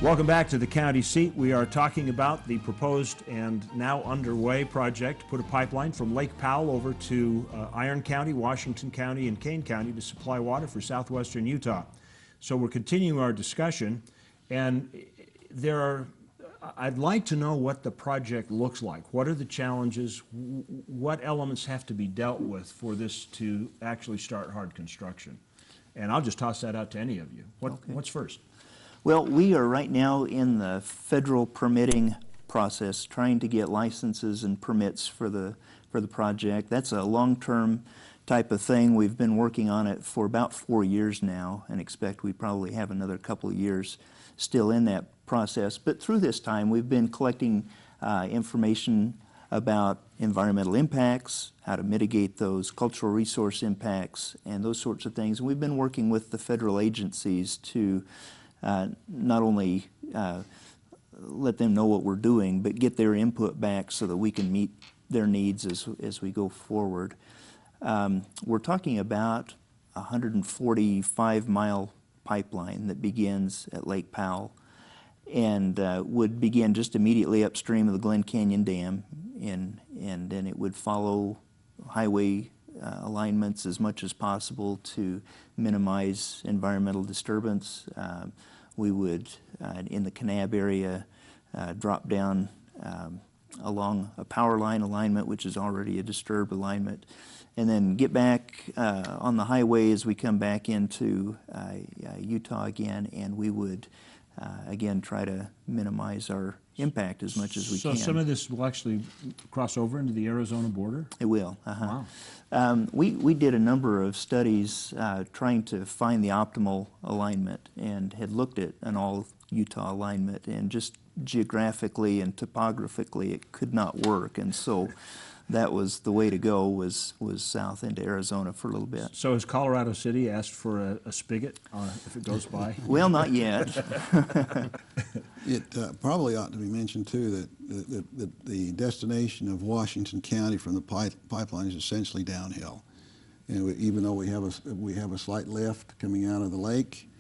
Welcome back to the county seat. We are talking about the proposed and now underway project to put a pipeline from Lake Powell over to Iron County, Washington County, and Kane County to supply water for southwestern Utah. So we're continuing our discussion, and I'd like to know what the project looks like. What are the challenges? What elements have to be dealt with for this to actually start hard construction? And I'll just toss that out to any of you. What's first? Well, we are right now in the federal permitting process, trying to get licenses and permits for the project. That's a long-term type of thing. We've been working on it for about 4 years now, and expect we probably have another couple of years still in that process. But through this time, we've been collecting information about environmental impacts, how to mitigate those, cultural resource impacts, and those sorts of things. We've been working with the federal agencies to not only let them know what we're doing, but get their input back so that we can meet their needs as we go forward. We're talking about a 145-mile pipeline that begins at Lake Powell and would begin just immediately upstream of the Glen Canyon Dam, and then it would follow highway alignments as much as possible to minimize environmental disturbance. We would, in the Kanab area, drop down along a power line alignment, which is already a disturbed alignment, and then get back on the highway as we come back into Utah again, and we would again try to minimize our impact as much as we can. So some of this will actually cross over into the Arizona border? It will. Wow. We did a number of studies trying to find the optimal alignment, and had looked at an all-Utah alignment, and just geographically and topographically it could not work, and so that was the way to go, was south into Arizona for a little bit. So has Colorado City asked for a spigot if it goes by? Well, not yet. It probably ought to be mentioned too that the destination of Washington County from the pipeline is essentially downhill. And even though we have a slight lift coming out of the lake,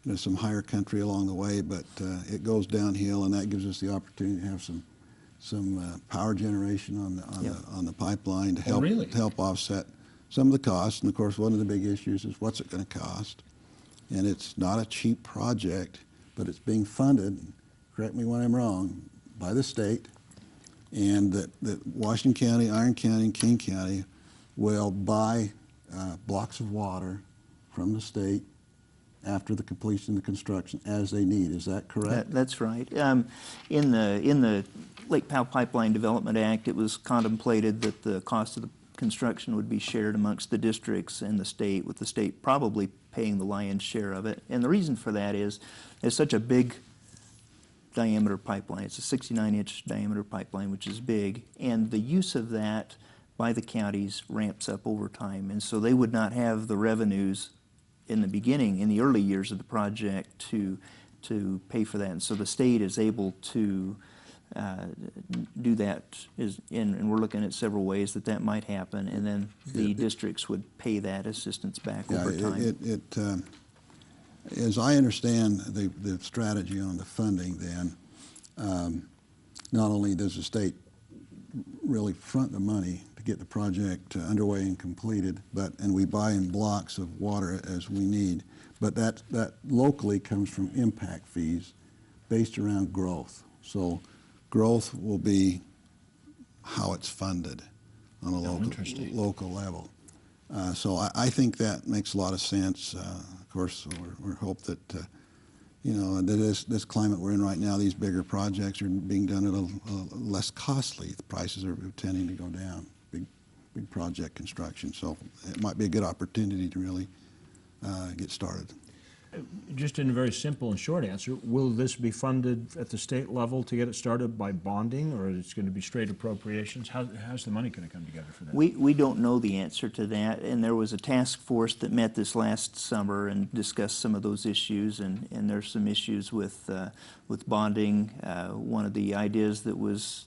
there's some higher country along the way, but it goes downhill, and that gives us the opportunity to have some power generation on the pipeline to help offset some of the costs. And of course, one of the big issues is what's it going to cost. And it's not a cheap project, but it's being funded, correct me when I'm wrong, by the state, and that Washington County, Iron County, and King County will buy blocks of water from the state after the completion of the construction as they need. Is that correct? That's right. In the Lake Powell Pipeline Development Act, it was contemplated that the cost of the construction would be shared amongst the districts and the state, with the state probably paying the lion's share of it. And the reason for that is it's such a big diameter pipeline. It's a 69-inch diameter pipeline, which is big, and the use of that by the counties ramps up over time. And so they would not have the revenues in the beginning, in the early years of the project, to pay for that. And so the state is able to do that, and we're looking at several ways that might happen, and then the districts would pay that assistance back over time. As I understand the strategy on the funding, then not only does the state really front the money to get the project underway and completed, and we buy in blocks of water as we need, but that locally comes from impact fees based around growth. So growth will be how it's funded on a local level. So I think that makes a lot of sense. Of course, we hope that this climate we're in right now, these bigger projects are being done at a less costly. The prices are tending to go down. Big project construction. So it might be a good opportunity to really get started. Just in a very simple and short answer, will this be funded at the state level to get it started by bonding, or is it going to be straight appropriations? How's the money going to come together for that? We don't know the answer to that, and there was a task force that met this last summer and discussed some of those issues, and there's some issues with bonding. One of the ideas that was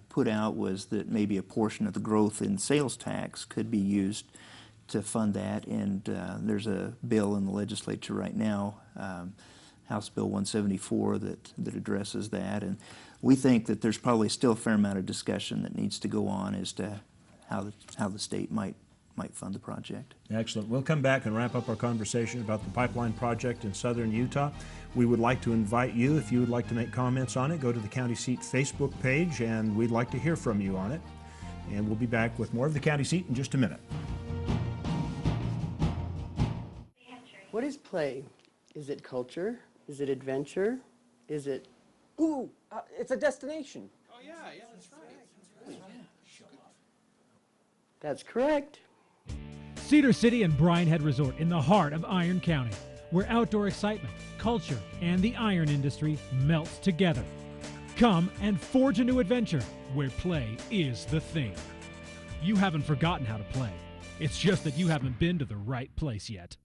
put out was that maybe a portion of the growth in sales tax could be used to fund that, and there's a bill in the legislature right now House Bill 174 that addresses that. And we think that there's probably still a fair amount of discussion that needs to go on as to how the state might fund the project. Excellent. We'll come back and wrap up our conversation about the pipeline project in southern Utah. We would like to invite you, if you would like to make comments on it, go to the County Seat Facebook page, and we'd like to hear from you on it. And we'll be back with more of the County Seat in just a minute. What is play? Is it culture? Is it adventure? Is it... Ooh, it's a destination. Oh, yeah, that's right. That's correct. Cedar City and Bryan Head Resort in the heart of Iron County, where outdoor excitement, culture, and the iron industry melts together. Come and forge a new adventure where play is the thing. You haven't forgotten how to play. It's just that you haven't been to the right place yet.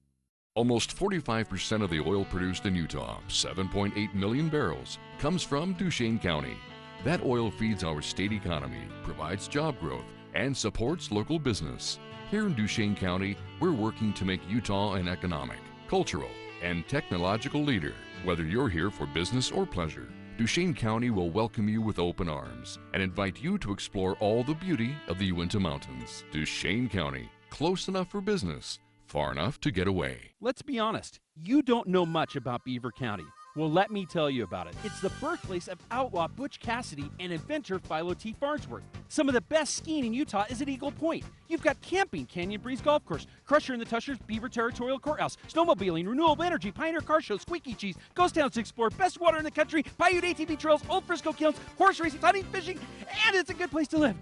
Almost 45% of the oil produced in Utah, 7.8 million barrels, comes from Duchesne County. That oil feeds our state economy, provides job growth, and supports local business. Here in Duchesne County, we're working to make Utah an economic, cultural, and technological leader. Whether you're here for business or pleasure, Duchesne County will welcome you with open arms and invite you to explore all the beauty of the Uinta Mountains. Duchesne County, close enough for business, far enough to get away. Let's be honest, you don't know much about Beaver County. Well, let me tell you about it. It's the birthplace of outlaw Butch Cassidy and inventor Philo T. Farnsworth. Some of the best skiing in Utah is at Eagle Point. You've got camping, Canyon Breeze Golf Course, Crusher and the Tushers, Beaver Territorial Courthouse, snowmobiling, renewable energy, Pioneer Car Show, Squeaky Cheese, ghost towns to explore, best water in the country, Paiute ATV trails, Old Frisco Kilns, horse racing, hunting, fishing, and it's a good place to live.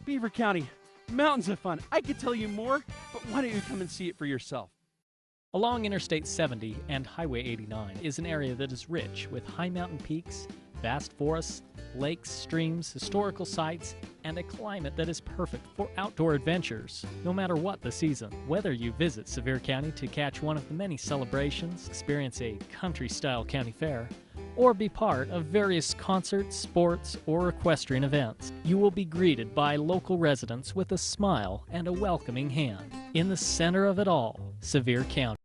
Beaver County, mountains of fun. I could tell you more, but why don't you come and see it for yourself? Along Interstate 70 and Highway 89 is an area that is rich with high mountain peaks, vast forests, lakes, streams, historical sites, and a climate that is perfect for outdoor adventures, no matter what the season. Whether you visit Sevier County to catch one of the many celebrations, experience a country-style county fair, or be part of various concerts, sports, or equestrian events, you will be greeted by local residents with a smile and a welcoming hand. In the center of it all, Sevier County.